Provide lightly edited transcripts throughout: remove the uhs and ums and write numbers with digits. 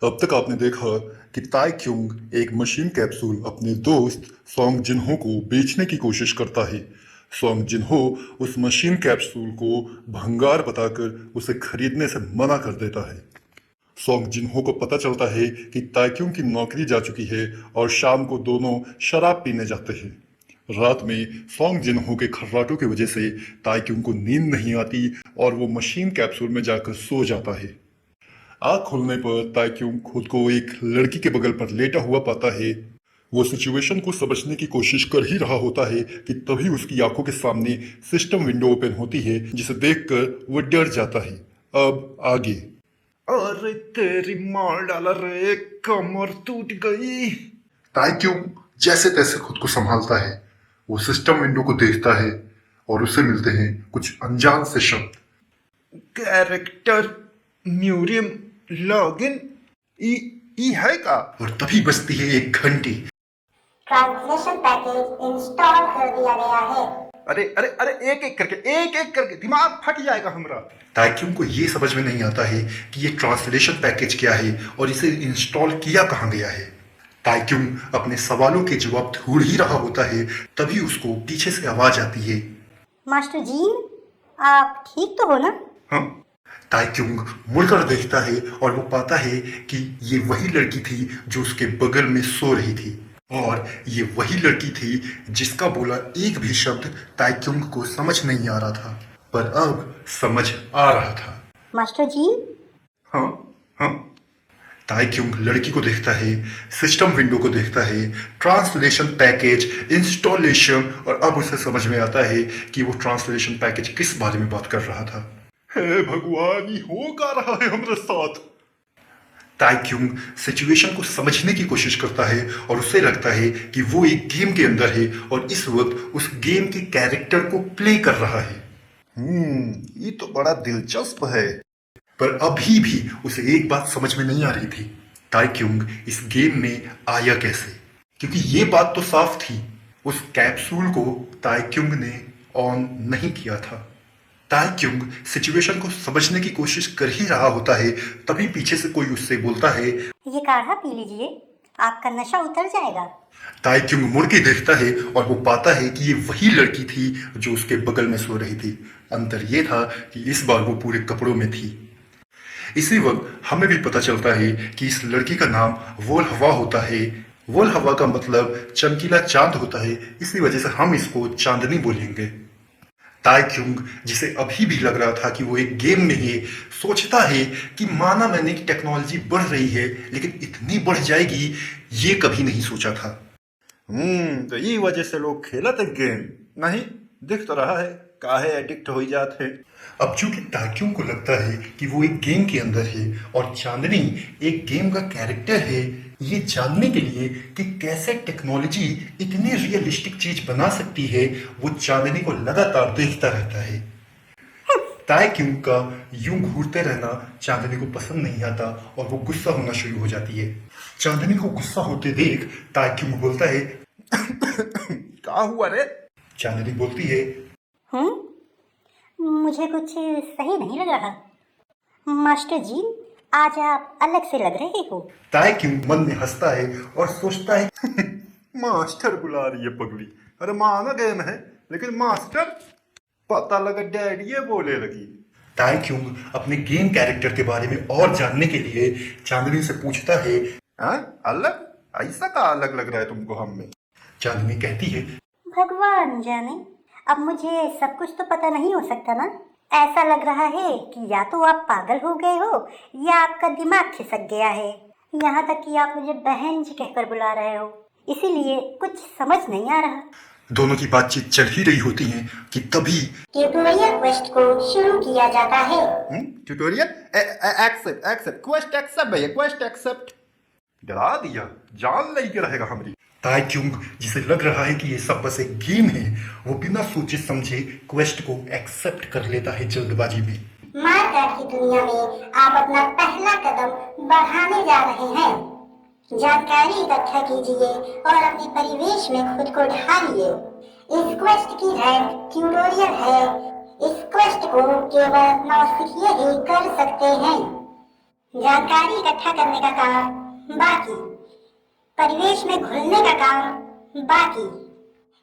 अब तक आपने देखा कि ताई क्युंग एक मशीन कैप्सूल अपने दोस्त सोंग जिनहो को बेचने की कोशिश करता है। सोंग जिनहो उस मशीन कैप्सूल को भंगार बताकर उसे खरीदने से मना कर देता है। सोंग जिनहो को पता चलता है कि ताइक्यूंग की नौकरी जा चुकी है और शाम को दोनों शराब पीने जाते हैं। रात में सोंग जिनहो के खर्राटों की वजह से ताइक्यूंग को नींद नहीं आती और वो मशीन कैप्सूल में जाकर सो जाता है। आँख खुलने पर ताइक्यूंग खुद को एक लड़की के बगल पर लेटा हुआ पाता है। वो सिचुएशन को समझने की कोशिश कर ही रहा होता है कि तभी उसकी आंखों के सामने सिस्टम विंडो ओपन होती है, जिसे देखकर वो डर जाता है। अब आगे। अरे तेरी मार डाला रे, कमर टूट गई। ताइक्यूंग जैसे तैसे खुद को संभालता है। वो सिस्टम विंडो को देखता है और उसे मिलते हैं कुछ अनजान से शब्द। कैरेक्टर म्यूरियम लॉगिन ई ई है का। और तभी बजती है एक घंटी। ट्रांसलेशन पैकेज इंस्टॉल कर दिया गया है। अरे अरे अरे, एक एक करके दिमाग फट जाएगा हमरा। ताइक्यूंग को ये समझ में नहीं आता है कि ये ट्रांसलेशन पैकेज क्या है और इसे इंस्टॉल किया कहाँ गया है। ताइक्यूंग अपने सवालों के जवाब ढूंढ ही रहा होता है, तभी उसको पीछे से आवाज आती है। मास्टर जीन, आप ठीक तो हो ना? हाँ, ताइक्यूंग मुड़कर देखता है और वो पाता है कि ये वही लड़की थी जो उसके बगल में सो रही थी, और ये वही लड़की थी जिसका बोला एक भी शब्द ताइक्यूंग को समझ नहीं आ रहा था, पर अब समझ आ रहा था। मास्टर जीन, हाँ, हाँ। ताइक्यूंग लड़की को देखता है, सिस्टम विंडो को देखता है, ट्रांसलेशन पैकेज इंस्टॉलेशन, और अब उसे समझ में आता है कि वो ट्रांसलेशन पैकेज किस बारे में बात कर रहा था। हे भगवान, ये हो का रहा है हमारे साथ। ताइक्यूंग सिचुएशन को समझने की कोशिश करता है और उसे लगता है कि वो एक गेम के अंदर है और इस वक्त उस गेम के कैरेक्टर को प्ले कर रहा है। ये तो बड़ा दिलचस्प है। पर अभी भी उसे एक बात समझ में नहीं आ रही थी, ताइक्यूंग इस गेम में आया कैसे? क्योंकि ये बात तो साफ थी, उस कैप्सूल को ताइक्यूंग ने ऑन नहीं किया था। ताइक्यूंग सिचुएशन को समझने की कोशिश कर ही रहा होता है, तभी पीछे से कोई उससे बोलता है, ये काढ़ा पी लीजिए, आपका नशा उतर जाएगा। ताइक्यूंग मुड़ के देखता है और वो पाता है कि ये वही लड़की थी जो उसके बगल में सो रही थी। अंतर ये था कि इस बार वो पूरे कपड़ों में थी। इसी वक्त हमें भी पता चलता है कि इस लड़की का नाम वोल हवा होता है। वोल हवा का मतलब चमकीला चांद होता है, इसी वजह से हम इसको चांदनी बोलेंगे। ताइक्यूंग, जिसे अभी भी लग रहा था कि वो एक गेम में है, सोचता है कि माना मैंने कि टेक्नोलॉजी बढ़ रही है, लेकिन इतनी बढ़ जाएगी ये कभी नहीं सोचा था। तो ये वजह से लोग खेलत है गेम नहीं दिख तो रहा है, काहे एडिक्ट हो जाते। अब चूंकि ताइक्यूंग को लगता है कि वो एक गेम के अंदर है और चांदनी एक गेम का कैरेक्टर है, ये जानने के लिए कि कैसे टेक्नोलॉजी इतनी रियलिस्टिक चीज बना सकती है, वो चांदनी को लगातार देखता रहता है। ताइक्यूंग का यूं घूरते रहना चांदनी को पसंद नहीं आता और वो गुस्सा होना शुरू हो जाती है। चांदनी को गुस्सा होते देख ताइक्यूंग बोलता है, क्या हुआ रे? चांदनी बोलती है, मुझे कुछ सही नहीं लग रहा। मास्टर जीन, आज आप अलग से लग रहे हो। ताइक्यूंग मन में हंसता है और सोचता है, मास्टर बुला रही है पगली। अरे माना गेम है, लेकिन मास्टर पता लगा डैडी ये बोले लगी। ताइक्यूंग अपने गेम कैरेक्टर के बारे में और जानने के लिए चांदनी से पूछता है, अलग? ऐसा का अलग लग रहा है तुमको हम में? चांदनी कहती है, भगवान जाने, अब मुझे सब कुछ तो पता नहीं हो सकता ना। ऐसा लग रहा है कि या तो आप पागल हो गए हो या आपका दिमाग खिसक गया है। यहाँ तक कि आप मुझे बहन जी कहकर बुला रहे हो, इसीलिए कुछ समझ नहीं आ रहा। दोनों की बातचीत चल ही रही होती है कि तभी ट्यूटोरियल क्वेस्ट को शुरू किया जाता है। ट्यूटोरियल एक्सेप्ट क्वेस्ट एक्सेप्ट भैया, क्वेस्ट एक्सेप्ट। डरा दिया, जान लेके रहेगा हमारी। ताइक्यूंग, जिसे लग रहा है कि ये सब बस एक गेम है, वो बिना सोचे समझे क्वेस्ट को एक्सेप्ट कर लेता है जल्दबाजी में। मारकाट की दुनिया में आप अपना पहला कदम बढ़ाने जा रहे हैं। जानकारी इकट्ठा कीजिए और अपने परिवेश में खुद को ढालिए। इस क्वेस्ट की रैंक ट्यूटोरियल है। इस क्वेस्ट को केवल नौसिखिए ही कर सकते हैं। जानकारी इकट्ठा करने का काम बाकी, परिवेश में घुलने का काम बाकी।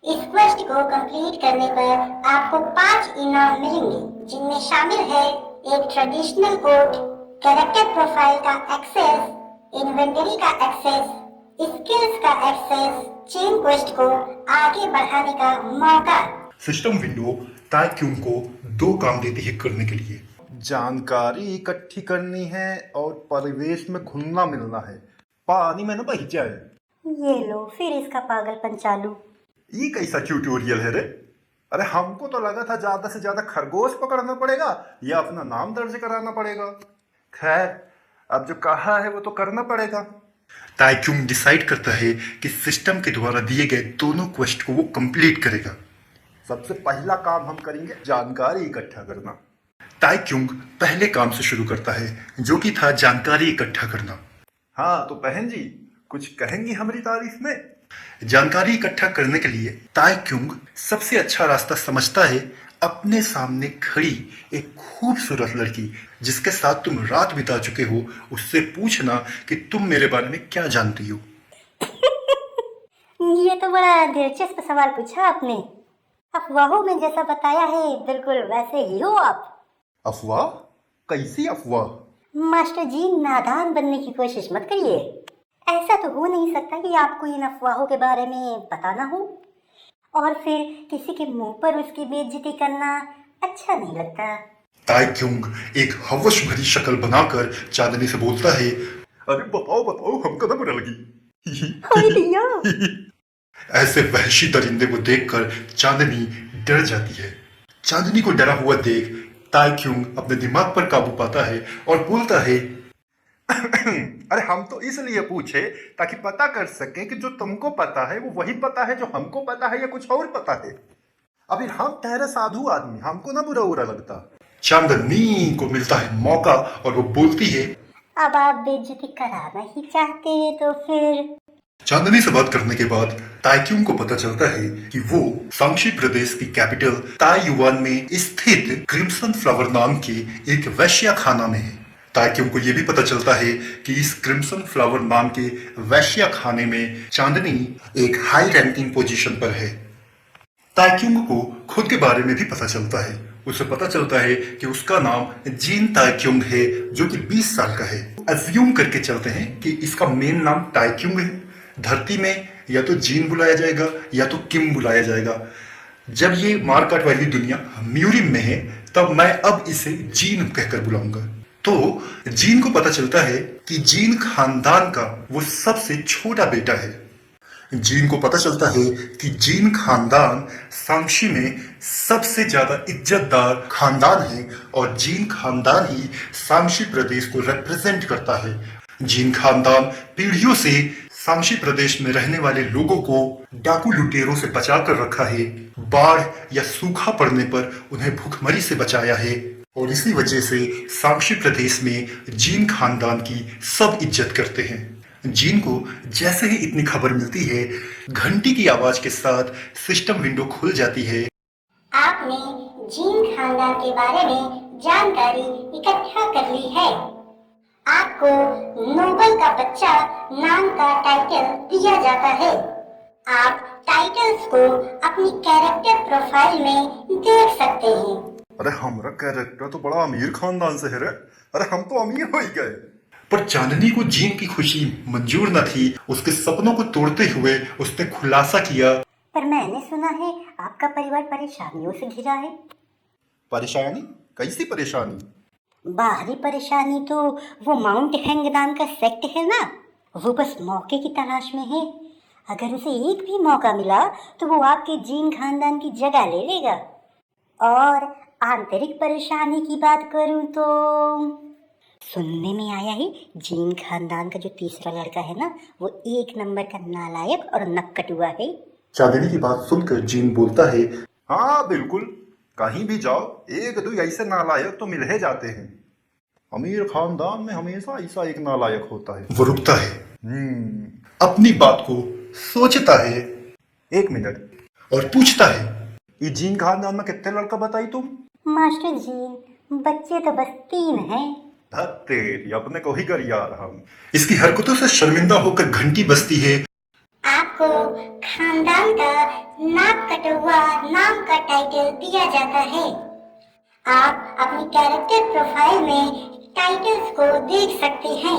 इस क्वेस्ट को कंप्लीट करने पर आपको 5 इनाम मिलेंगे, जिनमें शामिल है एक ट्रेडिशनल कोट, कैरेक्टर प्रोफाइल का एक्सेस, इन्वेंटरी का एक्सेस, स्किल्स का एक्सेस, चेन क्वेस्ट को आगे बढ़ाने का मौका। सिस्टम विंडो ताइक्यूंग को 2 काम देती है करने के लिए। जानकारी इकट्ठी करनी है और परिवेश में घुलना मिलना है, पानी में न बह जाए। ये लो फिर इसका पागलपन चालू। ये कैसा ट्यूटोरियल है रे? अरे हमको तो लगा था ज्यादा से ज्यादा खरगोश पकड़ना पड़ेगा या अपना नाम दर्ज कराना पड़ेगा। खैर, अब जो कहा है वो तो करना पड़ेगा। ताइक्यूंग डिसाइड करता है कि सिस्टम के द्वारा दिए गए दोनों क्वेस्ट को वो कंप्लीट करेगा। सबसे पहला काम हम करेंगे जानकारी इकट्ठा करना। ताइक्यूंग पहले काम से शुरू करता है, जो कि था जानकारी इकट्ठा करना। हाँ तो बहन जी, कुछ कहेंगी हमारी तारीफ में? जानकारी इकट्ठा करने के लिए ताइक्यूंग सबसे अच्छा रास्ता समझता है अपने सामने खड़ी एक खूबसूरत लड़की, जिसके साथ तुम रात बिता चुके हो, उससे पूछना कि तुम मेरे बारे में क्या जानती हो। ये तो बड़ा दिलचस्प सवाल पूछा आपने। अफवाहों में जैसा बताया है बिल्कुल वैसे ही हो आप। अफवाह? कैसी अफवाह? मास्टर जी, नादान बनने की कोशिश मत करिए। ऐसा तो हो नहीं सकता कि आपको इन अफवाहों के बारे में पता ना हो, और फिर किसी के मुंह पर उसकी बेइज्जती करना अच्छा नहीं लगता। ताइक्यूंग एक हवस भरी शक्ल बनाकर चांदनी से बोलता है, अरे बताओ बताओ, हमको ना बुरा लगी। हाय भैया। ऐसे वहशी दरिंदे को देखकर चांदनी डर जाती है। चांदनी को डरा हुआ देख ताइक्यूंग अपने दिमाग पर काबू पाता है और बोलता है, अरे हम तो इसलिए पूछे ताकि पता कर सके कि जो तुमको पता है वो वही पता है जो हमको पता है या कुछ और पता है। अभी हम ठहरे साधु आदमी, हमको ना बुरा बुरा लगता। चांदनी को मिलता है मौका और वो बोलती है, अब आप बेइज्जती कराना ही चाहते हैं तो फिर। चांदनी से बात करने के बाद ताइक्यूंग को पता चलता है कि वो सांक्षी प्रदेश की कैपिटल ताइयुआन में स्थित क्रिम्सन फ्लावर नाम के एक वैश्या खाना में है। ताइक्यूंग को यह भी पता चलता है कि इस क्रिम्सन फ्लावर नाम के वैश्या खाने में चांदनी एक हाई रैंकिंग पोजीशन पर है। ताइक्यूंग को खुद के बारे में भी पता चलता है। उसे पता चलता है कि उसका नाम जीन ताइक्यूंग है, जो कि 20 साल का है। अज्यूम करके चलते हैं कि इसका मेन नाम ताइक्यूंग है। धरती में या तो जीन बुलाया जाएगा या तो किम बुलाया जाएगा। जब ये मारकाट वाली दुनिया म्यूरिम में है, तब मैं अब इसे जीन कहकर बुलाऊंगा। तो जीन को पता चलता है कि जीन खानदान का वो सबसे छोटा बेटा है। जीन को पता चलता है कि जीन खानदान सांक्षी में सबसे ज्यादा इज्जतदार खानदान है और जीन खानदान ही सांक्षी प्रदेश को रिप्रेजेंट करता है। जीन खानदान पीढ़ियों से सांक्षी प्रदेश में रहने वाले लोगों को डाकू लुटेरों से बचा कर रखा है। बाढ़ या सूखा पड़ने पर उन्हें भूखमरी से बचाया है और इसी वजह से सांक्षी प्रदेश में जीन खानदान की सब इज्जत करते हैं। जीन को जैसे ही इतनी खबर मिलती है, घंटी की आवाज के साथ सिस्टम विंडो खुल जाती है। आपने जीन खानदान के बारे में जानकारी इकट्ठा कर ली है। आपको नोबल का बच्चा नाम का टाइटल दिया जाता है। आप टाइटल्स को अपनी कैरेक्टर प्रोफाइल में देख सकते हैं। अरे हमारा कैरेक्टर तो बड़ा अमीर खानदान से है रे। अरे हम तो अमीर हो ही गए। पर चांदनी को जीन की खुशी मंजूर न थी। उसके सपनों को तोड़ते हुए उसने खुलासा किया, पर मैंने सुना है आपका परिवार परेशानियों से घिरा है। परेशानी? कैसी परेशानी? बाहरी परेशानी तो वो माउंट हैंग नाम का सेक्ट है ना, वो बस मौके की तलाश में है। अगर उसे एक भी मौका मिला तो वो आपके जीन खानदान की जगह ले लेगा। और आंतरिक परेशानी की बात करूं तो सुनने में आया है जीन खानदान का जो तीसरा लड़का है ना, वो 1 नंबर का नालायक और नक्कटुआ है। चांदनी की बात सुनकर जीन बोलता है, हाँ बिल्कुल, कहीं भी जाओ एक दो ऐसे नालायक तो मिल ही जाते हैं। अमीर खानदान में हमेशा ऐसा एक नालायक होता है। वो रुकता है, अपनी बात को सोचता है 1 मिनट और पूछता है, ये जीन खानदान में कितने लड़का बताई तुम? मास्टर जी, बच्चे तो बस 3 हैं। तेरी अपने को ही कर यार हम। इसकी हरकतों से शर्मिंदा होकर घंटी बजती है। आपको खानदान का नाक कटवा नाम का टाइटल दिया जाता है। आप अपनी कैरेक्टर प्रोफाइल में टाइटल्स को देख सकते हैं।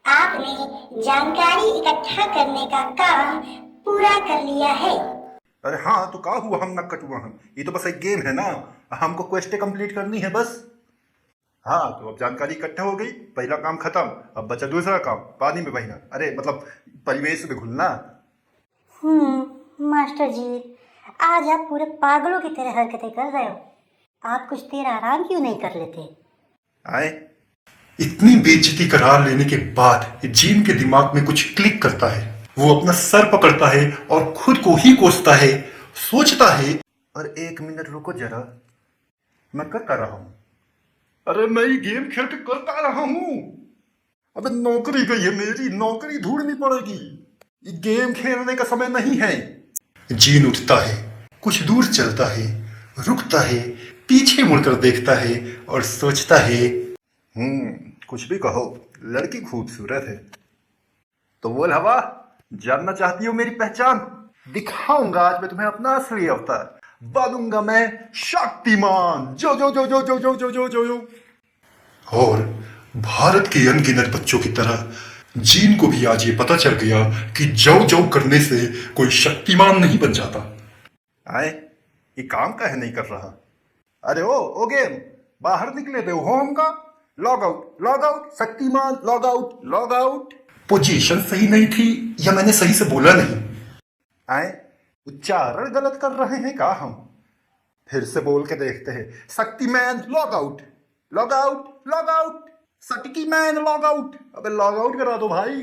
आपने जानकारी इकट्ठा करने का काम पूरा कर लिया है। अरे हाँ, तो का हुआ हम न कटुआ हम, ये तो बस एक गेम है ना, हमको क्वेस्टें कंप्लीट करनी है बस। हाँ, तो अब जानकारी इकट्ठा हो गई, पहला काम खत्म, अब बचा दूसरा काम, पानी में बहना, अरे मतलब परिवेश में घुलना। मास्टर जी, आज आप पूरे पागलों की तरह हरकतें कर रहे हो। आप कुछ देर आराम क्यों नहीं कर लेते? आए, इतनी बेइज्जती करार लेने के बाद जीन के दिमाग में कुछ क्लिक करता है। वो अपना सर पकड़ता है और खुद को ही कोसता है। सोचता है, और 1 मिनट रुको जरा, मैं कर क्या रहा हूँ? अरे मैं ये गेम खेल के कर क्या रहा हूँ? अबे नौकरी गई है मेरी, नौकरी ढूंढनी पड़ेगी, ये गेम खेलने का समय नहीं है। जीन उठता है, कुछ दूर चलता है, रुकता है, पीछे मुड़कर देखता है और सोचता है, कुछ भी कहो, लड़की खूबसूरत है। तो बोल हवा, जानना चाहती हो मेरी पहचान? दिखाऊंगा आज मैं तुम्हें अपना असली अवतार, बनूंगा मैं शक्तिमान। जो जो जो जो जो जो जो जो जो जो। और भारत के अनगिनत बच्चों की तरह जीन को भी आज ये पता चल गया कि जौ जौ करने से कोई शक्तिमान नहीं बन जाता। आए, ये काम काहे नहीं कर रहा? अरे ओ गेम, बाहर निकले दे होम का, log out, Shaktimaan, log out. Position सही नहीं थी या मैंने सही से बोला नहीं? आए, उच्चारण गलत कर रहे हैं का हम? फिर से बोल के देखते हैं, शक्तिमान लॉग आउट, सटकी मैन लॉग आउट। अबे लॉग आउट करा दो भाई।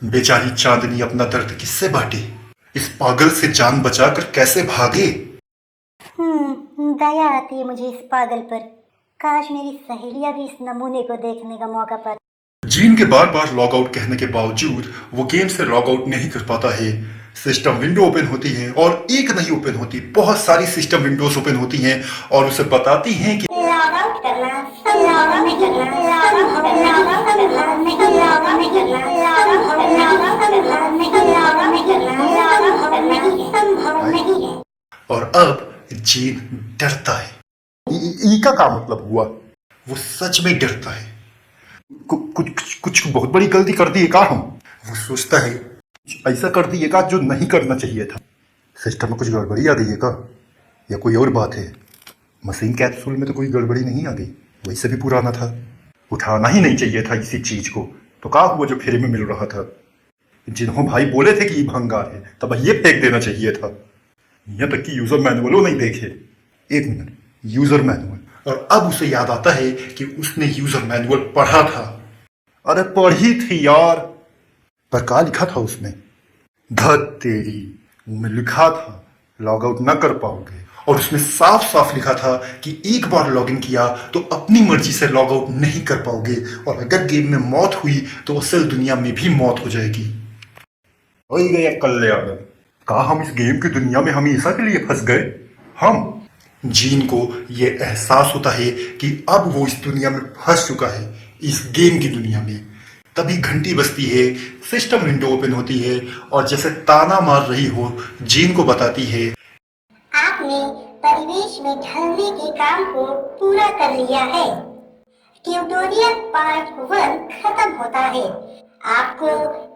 बेचारी चांदनी अपना दर्द किससे बांटे? इस पागल से जान बचाकर कैसे भागे? दया आती है मुझे इस पागल पर। काश मेरी सहेलियां भी इस नमूने को देखने का मौका पाती। जीन के बार बार लॉग आउट कहने के बावजूद वो गेम से लॉग आउट नहीं कर पाता है। सिस्टम विंडो ओपन होती है और एक नहीं ओपन होती, बहुत सारी सिस्टम विंडोज ओपन होती हैं और उसे बताती हैं कि लॉग आउट करना, लॉग आउट नहीं करना, लॉग आउट करना, लॉग आउट करना, लॉग आउट नहीं करना, लॉग आउट करना, लॉग आउट करना, लॉग आउट नहीं करना, लॉग आउट करना संभव नहीं है। और अब जीन डरता है। ई का मतलब हुआ? वो सच में डरता है। कुछ बहुत बड़ी गलती कर दी है का हम? वो सोचता है, ऐसा कर दी है का जो नहीं करना चाहिए था। सिस्टम में कुछ गड़बड़ी आ गई है का, या कोई और बात है? मशीन कैप्सूल में तो कोई गड़बड़ी नहीं आ गई, वैसे भी पुराना था, उठाना ही नहीं चाहिए था इसी चीज को। तो का हुआ जो फ्री में मिल रहा था? जिन्हों भाई बोले थे कि ये भंगार है, तब ये फेंक देना चाहिए था। यहाँ तक कि यूजर मैनुअल नहीं देखे। 1 मिनट, यूजर मैनुअल। और अब उसे याद आता है कि उसने यूजर मैनुअल पढ़ा था। अरे पढ़ी थी यार, पर क्या लिखा था उसमें? धत तेरी, में लिखा था लॉग आउट न कर पाओगे। और उसमें साफ साफ लिखा था कि एक बार लॉगिन किया तो अपनी मर्जी से लॉग आउट नहीं कर पाओगे, और अगर गेम में मौत हुई तो असल दुनिया में भी मौत हो जाएगी। हो ही गया कल्याण। कहा हम इस गेम की दुनिया में हमेशा के लिए फंस गए। हम जीन को यह एहसास होता है कि अब वो इस दुनिया में फंस चुका है, इस गेम की दुनिया में। तभी घंटी बजती है, सिस्टम विंडो ओपन होती है और जैसे ताना मार रही हो जीन को बताती है, आपने परिवेश में ढलने के काम को पूरा कर लिया है। ट्यूटोरियल पार्ट 1 खत्म होता है। आपको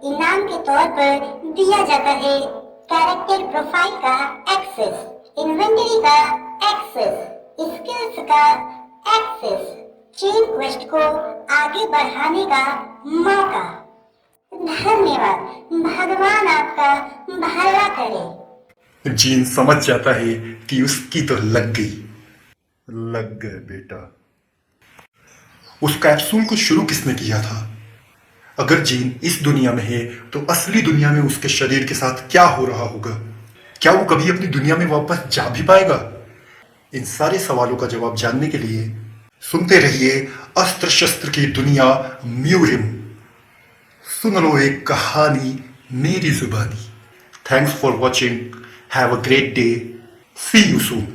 इनाम के तौर पर दिया जाता है कैरेक्टर प्रोफाइल का एक्सेस, इन्वेंटरी का एक्सेस, स्किल्स का एक्सेस, चेन क्वेस्ट को आगे बढ़ाने का मौका। धन्यवाद, भगवान आपका भला करे। जीन समझ जाता है कि उसकी तो लग गई। लग गए बेटा। उस कैप्सूल को शुरू किसने किया था? अगर जीन इस दुनिया में है तो असली दुनिया में उसके शरीर के साथ क्या हो रहा होगा? क्या वो कभी अपनी दुनिया में वापस जा भी पाएगा? इन सारे सवालों का जवाब जानने के लिए सुनते रहिए अस्त्र शस्त्र की दुनिया म्यूरिम। सुन लो एक कहानी मेरी जुबानी। Thanks for watching. Have a great day. See you soon.